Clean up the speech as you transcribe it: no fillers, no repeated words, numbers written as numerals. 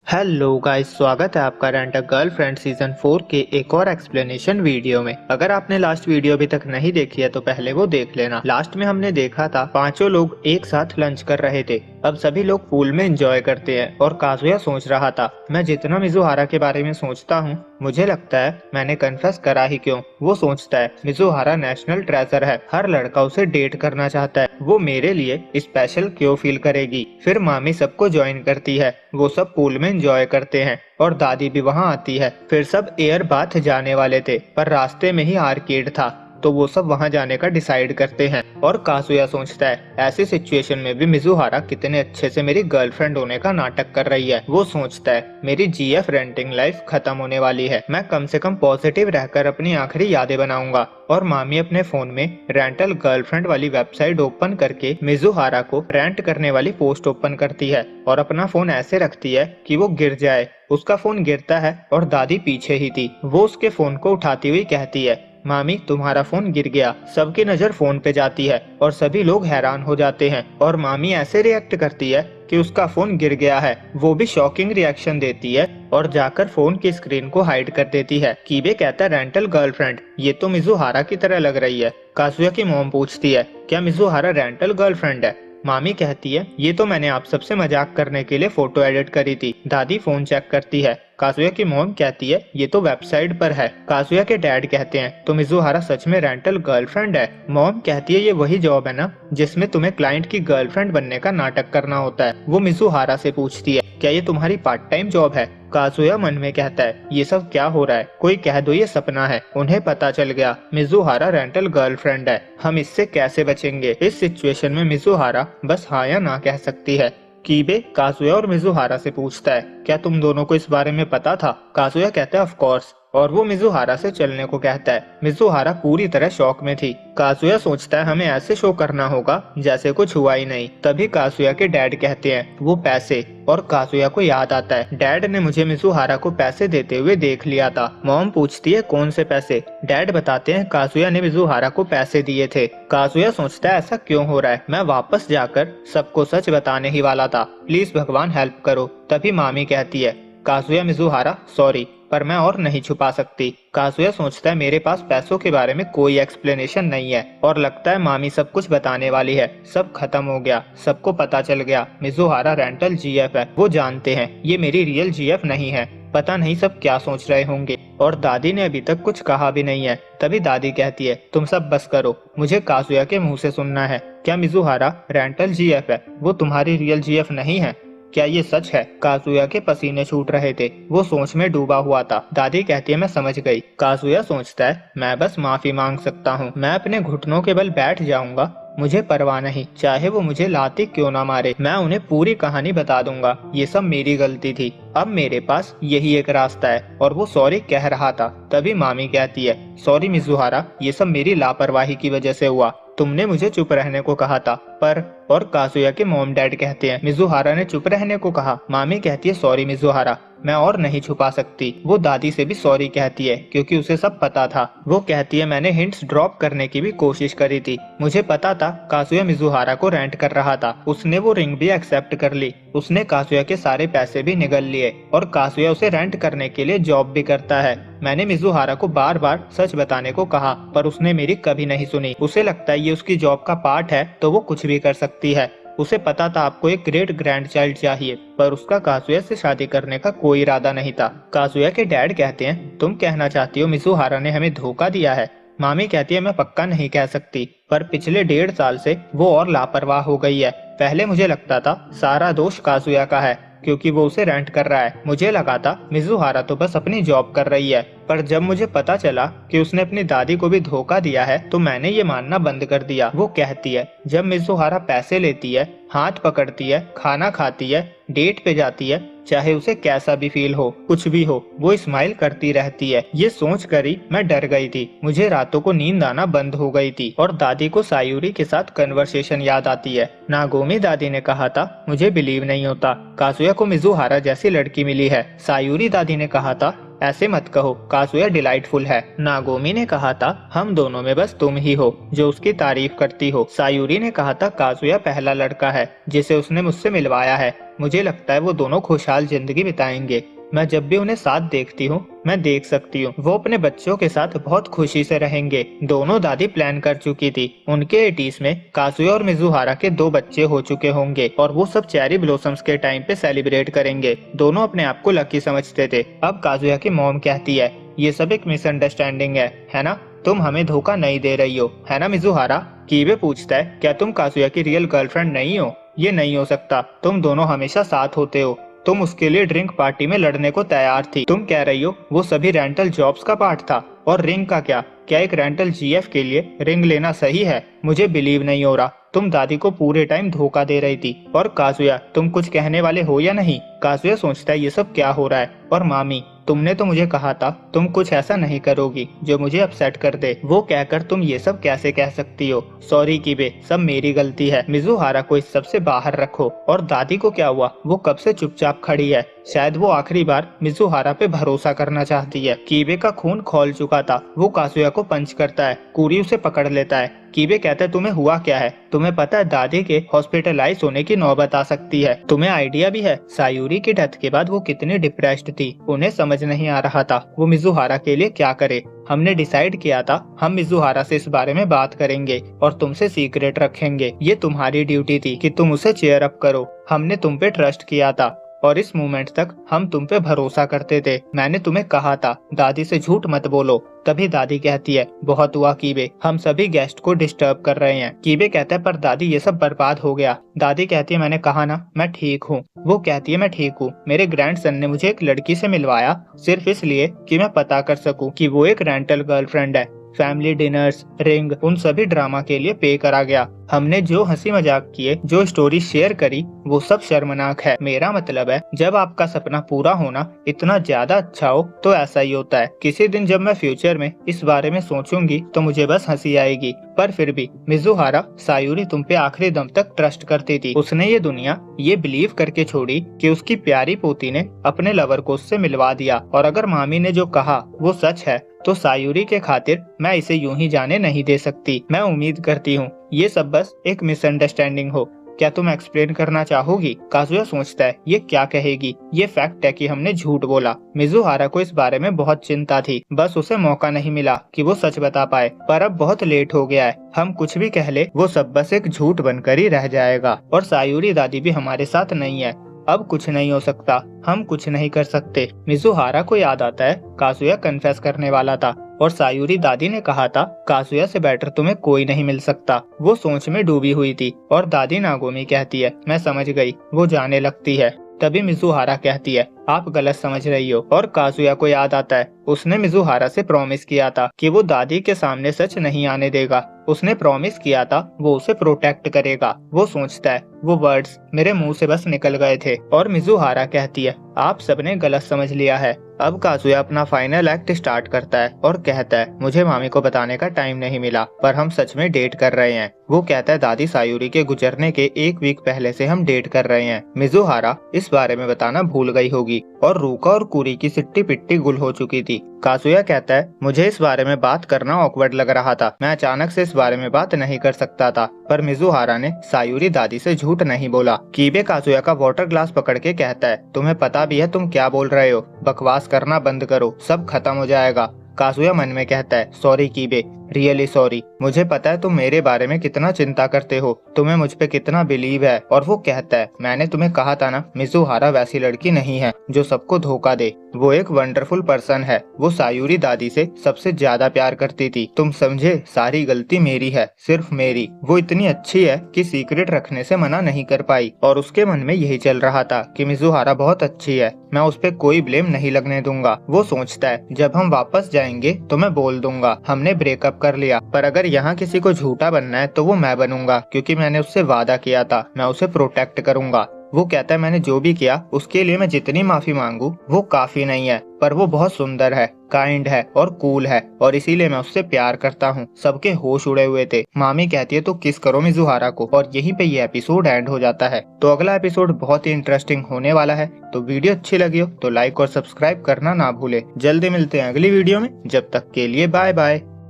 Hello guys, स्वागत है आपका रेंट अ गर्लफ्रेंड सीजन 4 के एक और एक्सप्लेनेशन वीडियो में। अगर आपने लास्ट वीडियो अभी तक नहीं देखी है तो पहले वो देख लेना। लास्ट में हमने देखा था पांचों लोग एक साथ लंच कर रहे थे। अब सभी लोग पूल में एंजॉय करते हैं और काजुया सोच रहा था, मैं जितना मिजुहारा के बारे में सोचता हूँ मुझे लगता है मैंने कन्फेस करा ही क्यों। वो सोचता है मिजुहारा नेशनल ट्रेजर है, हर लड़का उसे डेट करना चाहता है, वो मेरे लिए स्पेशल क्यों फील करेगी। फिर मामी सबको ज्वाइन करती है, वो सब पूल में एंजॉय करते हैं और दादी भी वहाँ आती है। फिर सब एयर बाथ जाने वाले थे पर रास्ते में ही आर्केड था तो वो सब वहाँ जाने का डिसाइड करते हैं। और काजुया सोचता है ऐसी सिचुएशन में भी मिजुहारा कितने अच्छे से मेरी गर्लफ्रेंड होने का नाटक कर रही है। वो सोचता है मेरी जीएफ रेंटिंग लाइफ खत्म होने वाली है, मैं कम से कम पॉजिटिव रहकर अपनी आखिरी यादें बनाऊंगा। और मामी अपने फोन में रेंटल गर्लफ्रेंड वाली वेबसाइट ओपन करके मिजुहारा को रेंट करने वाली पोस्ट ओपन करती है और अपना फोन ऐसे रखती है कि वो गिर जाए। उसका फोन गिरता है और दादी पीछे ही थी, वो उसके फोन को उठाती हुई कहती है मामी तुम्हारा फोन गिर गया। सबकी नजर फोन पे जाती है और सभी लोग हैरान हो जाते हैं और मामी ऐसे रिएक्ट करती है कि उसका फोन गिर गया है। वो भी शॉकिंग रिएक्शन देती है और जाकर फोन की स्क्रीन को हाइड कर देती है। कीबे कहता है रेंटल गर्लफ्रेंड, ये तो मिजुहारा की तरह लग रही है। काजुया की मॉम पूछती है क्या मिजुहारा रेंटल गर्लफ्रेंड है। मामी कहती है ये तो मैंने आप सबसे मजाक करने के लिए फोटो एडिट करी थी। दादी फोन चेक करती है। काजुया की मॉम कहती है ये तो वेबसाइट पर है। काजुया के डैड कहते हैं तो मिजुहारा सच में रेंटल गर्लफ्रेंड है। मॉम कहती है ये वही जॉब है ना जिसमें तुम्हें क्लाइंट की गर्लफ्रेंड बनने का नाटक करना होता है। वो मिजुहारा से पूछती है क्या ये तुम्हारी पार्ट टाइम जॉब है। काजुया मन में कहता है ये सब क्या हो रहा है, कोई कह दो ये सपना है। उन्हें पता चल गया मिजुहारा रेंटल गर्लफ्रेंड है, हम इससे कैसे बचेंगे। इस सिचुएशन में मिजुहारा बस हाँ या ना कह सकती है। कीबे काजुया और मिजुहारा से पूछता है क्या तुम दोनों को इस बारे में पता था। काजुया कहता है ऑफ कोर्स, और वो मिजुहारा से चलने को कहता है। मिजुहारा पूरी तरह शॉक में थी। काजुया सोचता है हमें ऐसे शो करना होगा जैसे कुछ हुआ ही नहीं। तभी काजुया के डैड कहते हैं वो पैसे, और काजुया को याद आता है डैड ने मुझे मिजुहारा को पैसे देते हुए देख लिया था। मॉम पूछती है कौन से पैसे। डैड बताते हैं काजुया ने मिजुहारा को पैसे दिए थे। काजुया सोचता है ऐसा क्यों हो रहा है, मैं वापस जाकर सबको सच बताने ही वाला था, प्लीज भगवान हेल्प करो। तभी मामी कहती है काजुया मिजुहारा सॉरी, पर मैं और नहीं छुपा सकती। काजुया सोचता है मेरे पास पैसों के बारे में कोई एक्सप्लेनेशन नहीं है और लगता है मामी सब कुछ बताने वाली है। सब खत्म हो गया, सबको पता चल गया मिजुहारा रेंटल जीएफ है। वो जानते हैं ये मेरी रियल जीएफ नहीं है। पता नहीं सब क्या सोच रहे होंगे। और दादी ने अभी तक कुछ कहा भी नहीं है। तभी दादी कहती है तुम सब बस करो, मुझे काजुया के मुंह से सुनना है। क्या मिजुहारा रेंटल जीएफ है, वो तुम्हारी रियल जीएफ नहीं है? क्या ये सच है? काजुया के पसीने छूट रहे थे, वो सोच में डूबा हुआ था। दादी कहती है मैं समझ गई। काजुया सोचता है मैं बस माफी मांग सकता हूँ, मैं अपने घुटनों के बल बैठ जाऊंगा, मुझे परवाह नहीं, चाहे वो मुझे लाती क्यों ना मारे, मैं उन्हें पूरी कहानी बता दूंगा, ये सब मेरी गलती थी, अब मेरे पास यही एक रास्ता है। और वो सॉरी कह रहा था। तभी मामी कहती है सॉरी मिजुहारा, ये सब मेरी लापरवाही की वजह से हुआ, तुमने मुझे चुप रहने को कहा था पर। और काजुया के मॉम डैड कहते हैं मिजुहारा ने चुप रहने को कहा। मामी कहती है सॉरी मिजुहारा, मैं और नहीं छुपा सकती। वो दादी से भी सॉरी कहती है क्योंकि उसे सब पता था। वो कहती है मैंने हिंट्स ड्रॉप करने की भी कोशिश करी थी, मुझे पता था काजुया मिजुहारा को रेंट कर रहा था, उसने वो रिंग भी एक्सेप्ट कर ली, उसने काजुया के सारे पैसे भी निगल लिए और काजुया उसे रेंट करने के लिए जॉब भी करता है। मैंने मिजुहारा को बार बार सच बताने को कहा पर उसने मेरी कभी नहीं सुनी। उसे लगता है ये उसकी जॉब का पार्ट है तो वो कुछ भी कर सकती है। उसे पता था आपको एक ग्रेट ग्रैंड चाइल्ड चाहिए पर उसका काजुया से शादी करने का कोई इरादा नहीं था। काजुया के डैड कहते हैं तुम कहना चाहती हो मिजुहारा ने हमें धोखा दिया है। मामी कहती है मैं पक्का नहीं कह सकती पर पिछले 1.5 साल से वो और लापरवाह हो गई है। पहले मुझे लगता था सारा दोष काजुया का है क्योंकि वो उसे रेंट कर रहा है, मुझे लगा था मिजुहारा तो बस अपनी जॉब कर रही है, पर जब मुझे पता चला कि उसने अपनी दादी को भी धोखा दिया है तो मैंने ये मानना बंद कर दिया। वो कहती है जब मिजुहारा पैसे लेती है, हाथ पकड़ती है, खाना खाती है, डेट पे जाती है, चाहे उसे कैसा भी फील हो, कुछ भी हो, वो स्माइल करती रहती है। ये सोच कर ही मैं डर गई थी, मुझे रातों को नींद आना बंद हो गई थी। और दादी को सायूरी के साथ कन्वर्सेशन याद आती है। नागोमी दादी ने कहा था मुझे बिलीव नहीं होता काजुया को मिजुहारा जैसी लड़की मिली है। सायूरी दादी ने कहा था ऐसे मत कहो, काजुया डिलाइटफुल है। नागोमी ने कहा था हम दोनों में बस तुम ही हो जो उसकी तारीफ करती हो। सायूरी ने कहा था काजुया पहला लड़का है जिसे उसने मुझसे मिलवाया है। मुझे लगता है वो दोनों खुशहाल जिंदगी बिताएंगे। मैं जब भी उन्हें साथ देखती हूँ मैं देख सकती हूँ वो अपने बच्चों के साथ बहुत खुशी से रहेंगे। दोनों दादी प्लान कर चुकी थी। उनके 80s में काजुया और मिजुहारा के 2 बच्चे हो चुके होंगे और वो सब चेरी ब्लॉसम्स के टाइम पे सेलिब्रेट करेंगे। दोनों अपने आप को लकी समझते थे। अब काजुया की मॉम कहती है ये सब एक मिसअंडरस्टैंडिंग है ना? तुम हमें धोखा नहीं दे रही हो, है ना मिजुहारा? कीबे पूछता है क्या तुम काजुया की रियल गर्लफ्रेंड नहीं हो? ये नहीं हो सकता, तुम दोनों हमेशा साथ होते हो। तुम उसके लिए ड्रिंक पार्टी में लड़ने को तैयार थी। तुम कह रही हो वो सभी रेंटल जॉब्स का पार्ट था। और रिंग का क्या एक रेंटल जीएफ के लिए रिंग लेना सही है? मुझे बिलीव नहीं हो रहा। तुम दादी को पूरे टाइम धोखा दे रही थी। और काजुया तुम कुछ कहने वाले हो या नहीं? काजुया सोचता है ये सब क्या हो रहा है। और मामी तुमने तो मुझे कहा था तुम कुछ ऐसा नहीं करोगी जो मुझे अपसेट कर दे। वो कहकर तुम ये सब कैसे कह सकती हो? सॉरी कीबे, सब मेरी गलती है। मिजुहारा को इस सब से बाहर रखो। और दादी को क्या हुआ? वो कब से चुपचाप खड़ी है। शायद वो आखिरी बार मिजुहारा पे भरोसा करना चाहती है। कीबे का खून खौल चुका था। वो काजुया को पंच करता है। कुरी उसे पकड़ लेता है। कीबे कहता है तुम्हें हुआ क्या है? तुम्हें पता है दादी के हॉस्पिटलाइज होने की नौबत आ सकती है। तुम्हें आइडिया भी है सायूरी की डेथ के बाद वो कितनी डिप्रेस्ड थी? उन्हें समझ नहीं आ रहा था वो मिजुहारा के लिए क्या करे। हमने डिसाइड किया था हम मिजुहारा से इस बारे में बात करेंगे और तुमसे सीक्रेट रखेंगे। ये तुम्हारी ड्यूटी थी कि तुम उसे चीयर अप करो। हमने तुम पे ट्रस्ट किया था और इस मोमेंट तक हम तुम पे भरोसा करते थे। मैंने तुम्हें कहा था दादी से झूठ मत बोलो। तभी दादी कहती है बहुत हुआ कीबे, हम सभी गेस्ट को डिस्टर्ब कर रहे हैं। कीबे कहता है पर दादी ये सब बर्बाद हो गया। दादी कहती है मैंने कहा ना मैं ठीक हूँ। वो कहती है मैं ठीक हूँ। मेरे ग्रैंडसन ने मुझे एक लड़की से मिलवाया सिर्फ इसलिए कि मैं पता कर सकूं कि वो एक रेंटल गर्लफ्रेंड है। फैमिली डिनर्स, रिंग, उन सभी ड्रामा के लिए पे करा गया। हमने जो हंसी मजाक किए, जो स्टोरी शेयर करी, वो सब शर्मनाक है। मेरा मतलब है जब आपका सपना पूरा होना इतना ज्यादा अच्छा हो तो ऐसा ही होता है। किसी दिन जब मैं फ्यूचर में इस बारे में सोचूंगी तो मुझे बस हंसी आएगी। पर फिर भी मिजुहारा सायूरी तुम पे आखिरी दम तक ट्रस्ट करती थी। उसने ये दुनिया ये बिलीव करके छोड़ी कि उसकी प्यारी पोती ने अपने लवर को उससे मिलवा दिया। और अगर मामी ने जो कहा वो सच है तो सायूरी के खातिर मैं इसे यूं ही जाने नहीं दे सकती। मैं उम्मीद करती हूँ ये सब बस एक मिसअंडरस्टैंडिंग हो। क्या तुम एक्सप्लेन करना चाहोगी? काजुया सोचता है ये क्या कहेगी। ये फैक्ट है कि हमने झूठ बोला। मिजुहारा को इस बारे में बहुत चिंता थी। बस उसे मौका नहीं मिला कि वो सच बता पाए। पर अब बहुत लेट हो गया है। हम कुछ भी कह ले वो सब बस एक झूठ बनकर ही रह जाएगा। और सायूरी दादी भी हमारे साथ नहीं है। अब कुछ नहीं हो सकता। हम कुछ नहीं कर सकते। मिजुहारा को याद आता है काजुया कन्फेस करने वाला था और सायूरी दादी ने कहा था काजुया से बेटर तुम्हें कोई नहीं मिल सकता। वो सोच में डूबी हुई थी और दादी नागोमी कहती है मैं समझ गई। वो जाने लगती है। तभी मिजुहारा कहती है आप गलत समझ रही हो। और काजुया को याद आता है उसने मिजुहारा से प्रॉमिस किया था कि वो दादी के सामने सच नहीं आने देगा। उसने प्रॉमिस किया था वो उसे प्रोटेक्ट करेगा। वो सोचता है वो वर्ड्स मेरे मुंह से बस निकल गए थे। और मिजुहारा कहती है आप सबने गलत समझ लिया है। अब काजुया अपना फाइनल एक्ट स्टार्ट करता है और कहता है मुझे मामी को बताने का टाइम नहीं मिला पर हम सच में डेट कर रहे हैं। वो कहता है दादी सायूरी के गुजरने के 1 वीक पहले से हम डेट कर रहे हैं। मिजुहारा इस बारे में बताना भूल गई होगी और रूका और कुरी की सिट्टी पिट्टी गुल हो चुकी थी। काजुया कहता है मुझे इस बारे में बात करना ऑकवर्ड लग रहा था। मैं अचानक से इस बारे में बात नहीं कर सकता था। पर मिजुहारा ने सायूरी दादी से झूठ नहीं बोला। कीबे काजुया का वाटर ग्लास पकड़ के कहता है तुम्हें पता भी है तुम क्या बोल रहे हो? बकवास करना बंद करो, सब खत्म हो जाएगा। काजुया मन में कहता है सॉरी कीबे, रियली सॉरी। मुझे पता है तुम मेरे बारे में कितना चिंता करते हो, तुम्हें मुझ पे कितना बिलीव है। और वो कहता है मैंने तुम्हें कहा था ना मिजुहारा वैसी लड़की नहीं है जो सबको धोखा दे। वो एक वंडरफुल पर्सन है। वो सायूरी दादी से सबसे ज्यादा प्यार करती थी। तुम समझे सारी गलती मेरी है, सिर्फ मेरी। वो इतनी अच्छी है कि सीक्रेट रखने से मना नहीं कर पाई। और उसके मन में यही चल रहा था कि मिजुहारा बहुत अच्छी है, मैं उस पे कोई ब्लेम नहीं लगने दूंगा। वो सोचता है जब हम वापस जाएंगे तो मैं बोल दूंगा हमने ब्रेकअप कर लिया। पर अगर यहाँ किसी को झूठा बनना है तो वो मैं बनूंगा क्योंकि मैंने उससे वादा किया था मैं उसे प्रोटेक्ट करूंगा। वो कहता है मैंने जो भी किया उसके लिए मैं जितनी माफी मांगू वो काफी नहीं है, पर वो बहुत सुंदर है, काइंड है और कूल है और इसीलिए मैं उससे प्यार करता हूँ। सबके होश उड़े हुए थे। मामी कहती है तो किस करो मिजुहारा को, और यहीं पे ये एपिसोड एंड हो जाता है। तो अगला एपिसोड बहुत ही इंटरेस्टिंग होने वाला है। तो वीडियो अच्छी लगी हो तो लाइक और सब्सक्राइब करना ना भूले। जल्दी मिलते हैं अगली वीडियो में, जब तक के लिए बाय बाय।